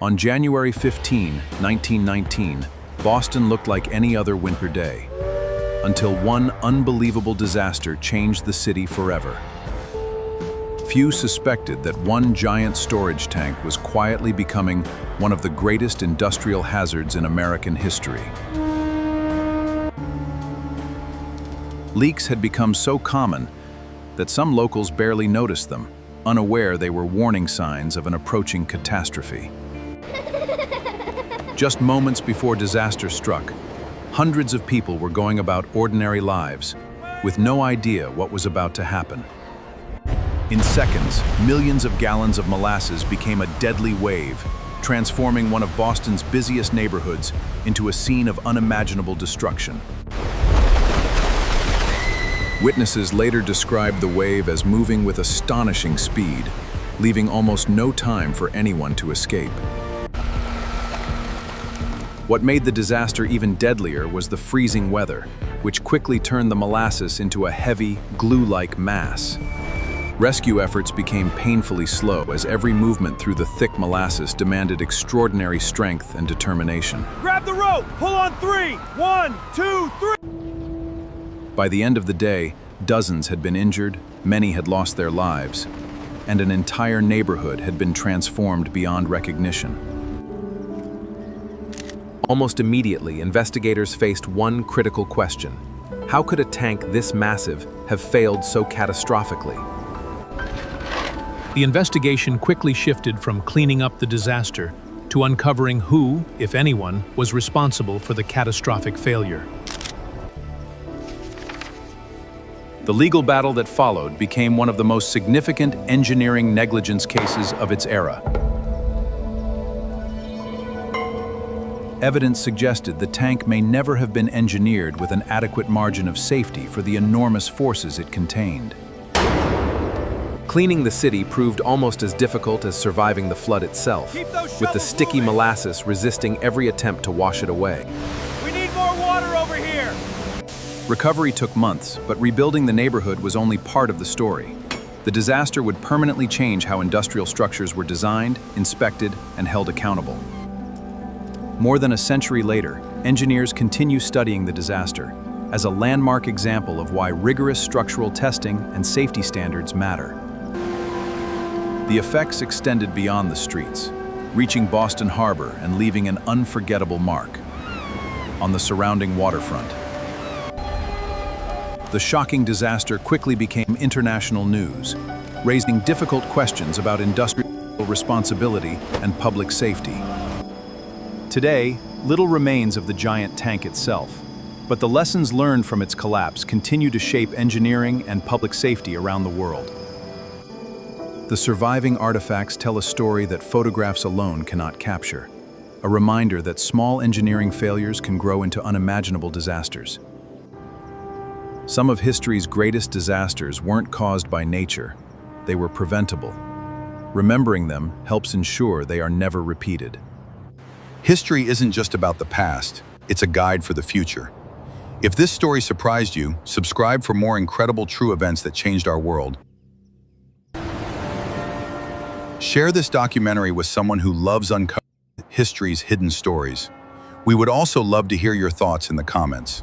On January 15, 1919, Boston looked like any other winter day, until one unbelievable disaster changed the city forever. Few suspected that one giant storage tank was quietly becoming one of the greatest industrial hazards in American history. Leaks had become so common that some locals barely noticed them, unaware they were warning signs of an approaching catastrophe. Just moments before disaster struck, hundreds of people were going about ordinary lives, with no idea what was about to happen. In seconds, millions of gallons of molasses became a deadly wave, transforming one of Boston's busiest neighborhoods into a scene of unimaginable destruction. Witnesses later described the wave as moving with astonishing speed, leaving almost no time for anyone to escape. What made the disaster even deadlier was the freezing weather, which quickly turned the molasses into a heavy, glue-like mass. Rescue efforts became painfully slow as every movement through the thick molasses demanded extraordinary strength and determination. Grab the rope! Pull on 3! 1, 2, 3! By the end of the day, dozens had been injured, many had lost their lives, and an entire neighborhood had been transformed beyond recognition. Almost immediately, investigators faced one critical question. How could a tank this massive have failed so catastrophically? The investigation quickly shifted from cleaning up the disaster to uncovering who, if anyone, was responsible for the catastrophic failure. The legal battle that followed became one of the most significant engineering negligence cases of its era. Evidence suggested the tank may never have been engineered with an adequate margin of safety for the enormous forces it contained. Cleaning the city proved almost as difficult as surviving the flood itself, with the sticky molasses resisting every attempt to wash it away. We need more water over here! Recovery took months, but rebuilding the neighborhood was only part of the story. The disaster would permanently change how industrial structures were designed, inspected, and held accountable. More than a century later, engineers continue studying the disaster as a landmark example of why rigorous structural testing and safety standards matter. The effects extended beyond the streets, reaching Boston Harbor and leaving an unforgettable mark on the surrounding waterfront. The shocking disaster quickly became international news, raising difficult questions about industrial responsibility and public safety. Today, little remains of the giant tank itself, but the lessons learned from its collapse continue to shape engineering and public safety around the world. The surviving artifacts tell a story that photographs alone cannot capture, a reminder that small engineering failures can grow into unimaginable disasters. Some of history's greatest disasters weren't caused by nature, they were preventable. Remembering them helps ensure they are never repeated. History isn't just about the past, it's a guide for the future. If this story surprised you, subscribe for more incredible true events that changed our world. Share this documentary with someone who loves uncovering history's hidden stories. We would also love to hear your thoughts in the comments.